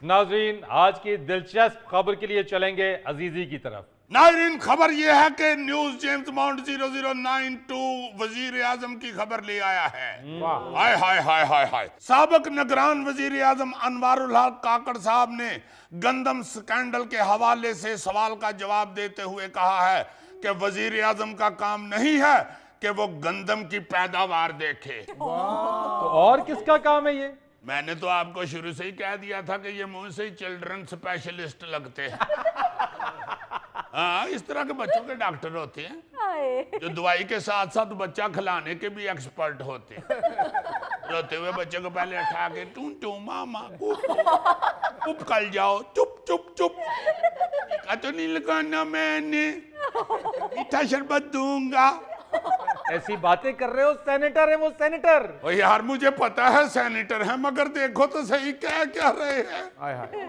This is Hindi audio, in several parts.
नाजरीन, आज की दिलचस्प खबर के लिए चलेंगे अजीजी की तरफ। नाजरीन, खबर यह है कि न्यूज जेम्स बॉन्ड 0092 वजीर आजम की खबर ले आया है। हाय हाय हाय हाय हाय। साबिक निगरान वजीर आजम अनवारुल हक काकड़ साहब ने गंदम स्कैंडल के हवाले से सवाल का जवाब देते हुए कहा है कि वजीर आजम का काम नहीं है कि वो गंदम की पैदावार देखे। तो और किसका काम है ये? मैंने तो आपको शुरू से ही कह दिया था कि ये मुंह से ही चिल्ड्रन स्पेशलिस्ट लगते हैं। हाँ, इस तरह के बच्चों के डॉक्टर होते हैं जो दवाई के साथ साथ बच्चा खिलाने के भी एक्सपर्ट होते हैं। रोते हुए बच्चे को पहले उठा के टू टू मामा चुप कर जाओ, चुप चुप चुप, टीका तो नहीं लगाना, मैंने मीठा शरबत दूंगा। ऐसी बातें कर रहे हो? सेनेटर है वो, सेनेटर। ओ यार, मुझे पता है सेनेटर है, मगर देखो तो सही क्या रहे हैं।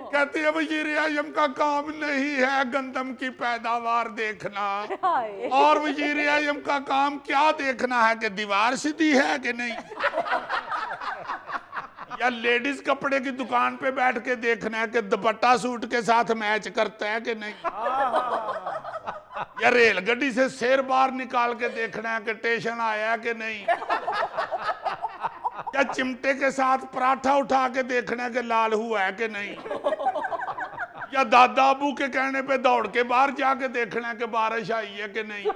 कहते हैं वजीर आजम का काम नहीं है गंदम की पैदावार देखना, और वजीर आजम का काम क्या देखना है कि दीवार सीधी है कि नहीं, या लेडीज कपड़े की दुकान पे बैठ के देखना है कि दुपट्टा सूट के साथ मैच करता है कि नहीं, या रेलगाड़ी से शेर बाहर निकाल के देखना है कि स्टेशन आया कि नहीं, या चिमटे के साथ पराठा उठा के देखना है कि लाल हुआ है कि नहीं, या दादा अबू के कहने पे दौड़ के बाहर जाके देखना है कि बारिश आई है कि नहीं,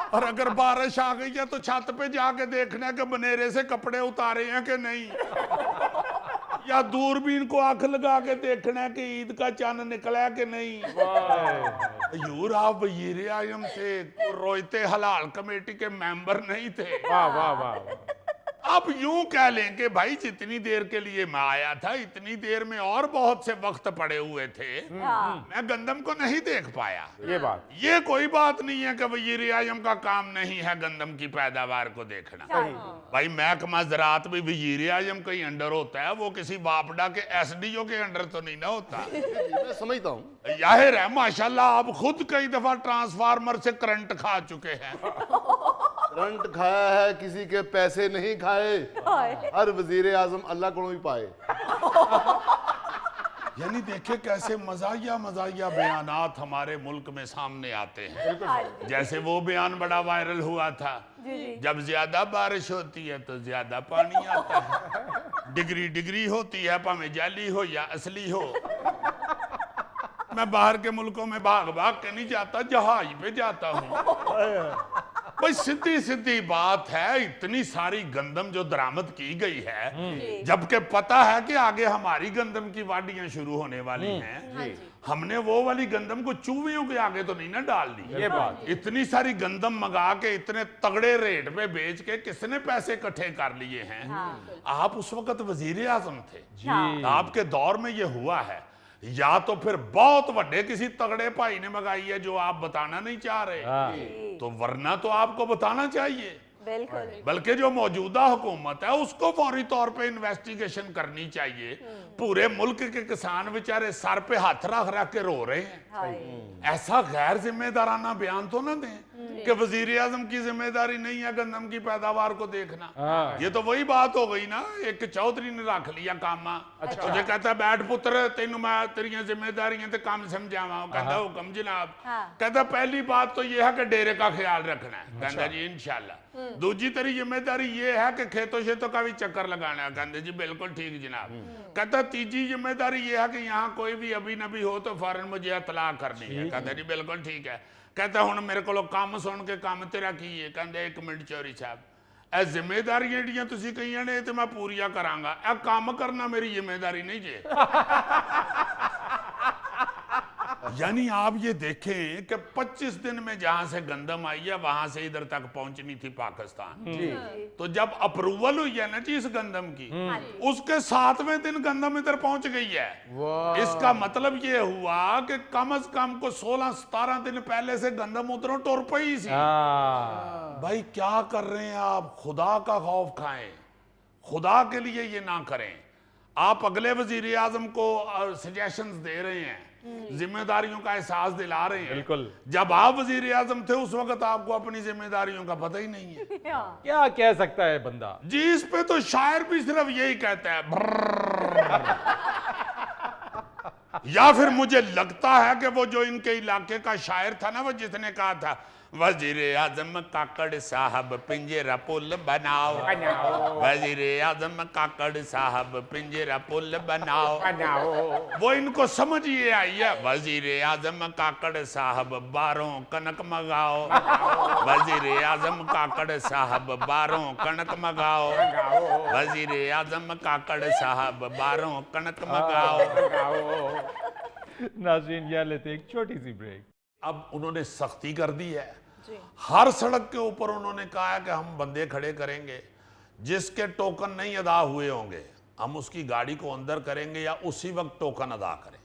और अगर बारिश आ गई है तो छत पे जाके देखना है कि बनेरे से कपड़े उतारे हैं कि नहीं, या दूरबीन को आंख लगा के देखना है कि ईद का चांद निकला है कि नहीं। यूर, आप वजीर आजम थे, रोयते हलाल कमेटी के मेंबर नहीं थे। वाह वाह वाह। आप यूं कह लें कि भाई जितनी देर के लिए मैं आया था इतनी देर में और बहुत से वक्त पड़े हुए थे, मैं गंदम को नहीं देख पाया। ये कोई बात नहीं है कि वजीर आजम का काम नहीं है गंदम की पैदावार को देखना। भाई महकमा ज़राअत भी वजीर आजम के अंडर होता है, वो किसी बापडा के एसडीओ के अंडर तो नहीं ना होता। मैं समझता हूँ, जाहिर है माशाल्लाह आप खुद कई दफा ट्रांसफार्मर से करंट खा चुके हैं। करंट खाया है, किसी के पैसे नहीं खाए। हर वजीर आजम अल्लाह को भी पाए। यानी देखे कैसे मजाया बयानात हमारे मुल्क में सामने आते हैं। जैसे वो बयान बड़ा वायरल हुआ था, जब ज्यादा बारिश होती है तो ज्यादा पानी आता है, डिग्री होती है भाਵੇਂ जाली हो या असली हो। मैं बाहर के मुल्कों में भाग के नहीं जाता, जहाज पे जाता हूँ। भाई सीधी बात है, इतनी सारी गंदम जो दरामद की गई है, जबकि पता है कि आगे हमारी गंदम की वाडियां शुरू होने वाली हैं, हमने वो वाली गंदम को चूहियों के आगे तो नहीं ना डाल दी। ये बात, इतनी सारी गंदम मंगा के इतने तगड़े रेट पे बेच के किसने पैसे इकट्ठे कर लिए हैं। आप उस वक्त वजीर आजम थे, आपके दौर में ये हुआ है, या तो फिर बहुत बड़े किसी तगड़े भाई ने मंगाई है जो आप बताना नहीं चाह रहे, तो वरना तो आपको बताना चाहिए। बल्कि जो मौजूदा हुकूमत है उसको फौरी तौर पे इन्वेस्टिगेशन करनी चाहिए। पूरे मुल्क के किसान बेचारे सर पे हाथ रख के रो रहे हैं। ऐसा गैर जिम्मेदाराना बयान तो ना दें कि वजीर आजम की जिम्मेदारी नहीं है गंदम की पैदावार को देखना। ये तो वही बात हो गई ना, एक चौधरी ने रख लिया कामा, तुझे कहता बैठ पुत्र तेन मैं तेरिया जिम्मेदारियां ते काम समझावा, कहता हुक्म जनाब। कहता पहली बात तो यह है कि डेरे का ख्याल रखना है, कहता जी इंशाल्लाह। दूजी तेरी जिम्मेदारी ये है कि खेतों शेतों का भी चक्कर लगाना है, कहते जी बिल्कुल ठीक जनाब। कहता तीसरी जिम्मेदारी ये है कि यहाँ कोई भी अभी नबी हो तो फौरन मुझे इतला करनी है, कहते जी बिल्कुल ठीक है। कहता हुण मेरे को काम सुन के काम तेरा की है, कहते एक मिनट चौधरी साहब, ए जिम्मेदारी ਜਿਹੜੀਆਂ ਤੁਸੀਂ ਕਹੀਆਂ ਨੇ ਤੇ मैं पूरिया करांगा, ए काम करना मेरी जिम्मेदारी नहीं जे। यानी आप ये देखें कि 25 दिन में जहां से गंदम आई है वहां से इधर तक पहुंचनी थी पाकिस्तान, तो जब अप्रूवल हुई है ना जी इस गंदम की, उसके 7वें दिन गंदम इधर पहुंच गई है। इसका मतलब ये हुआ कि कम से कम को 16-17 दिन पहले से गंदम उधरों टुर पई सी। भाई क्या कर रहे हैं आप, खुदा का खौफ खाएं, खुदा के लिए ये ना करें। आप अगले वजीर आजम को सजेशंस दे रहे हैं, जिम्मेदारियों का एहसास दिला रहे हैं। बिल्कुल। जब आप वजीर आजम थे उस वक्त आपको अपनी जिम्मेदारियों का पता ही नहीं है। क्या कह सकता है बंदा। जी इस पे तो शायर भी सिर्फ यही कहता है ब्रर्र। या फिर मुझे लगता है कि वो जो इनके इलाके का शायर था ना, वो जिसने कहा था वजीर आजम काकड़ साहब पिंजरा पुल बनाओ, वजीर आजम काकड़ साहब पिंजरा पुल बनाओ, वो इनको समझ ये आई है। वजीर आजम काकड़ साहब बारों कनक मंगाओ, वजीर आजम काकड़ साहब बारों कनक मंगाओ, वजीर आजम काकड़ साहब बारों कनक मंगाओ। नाज़रीन यहाँ लेते एक छोटी सी ब्रेक। अब उन्होंने सख्ती कर दी है, हर सड़क के ऊपर उन्होंने कहा है कि हम बंदे खड़े करेंगे, जिसके टोकन नहीं अदा हुए होंगे हम उसकी गाड़ी को अंदर करेंगे या उसी वक्त टोकन अदा करें।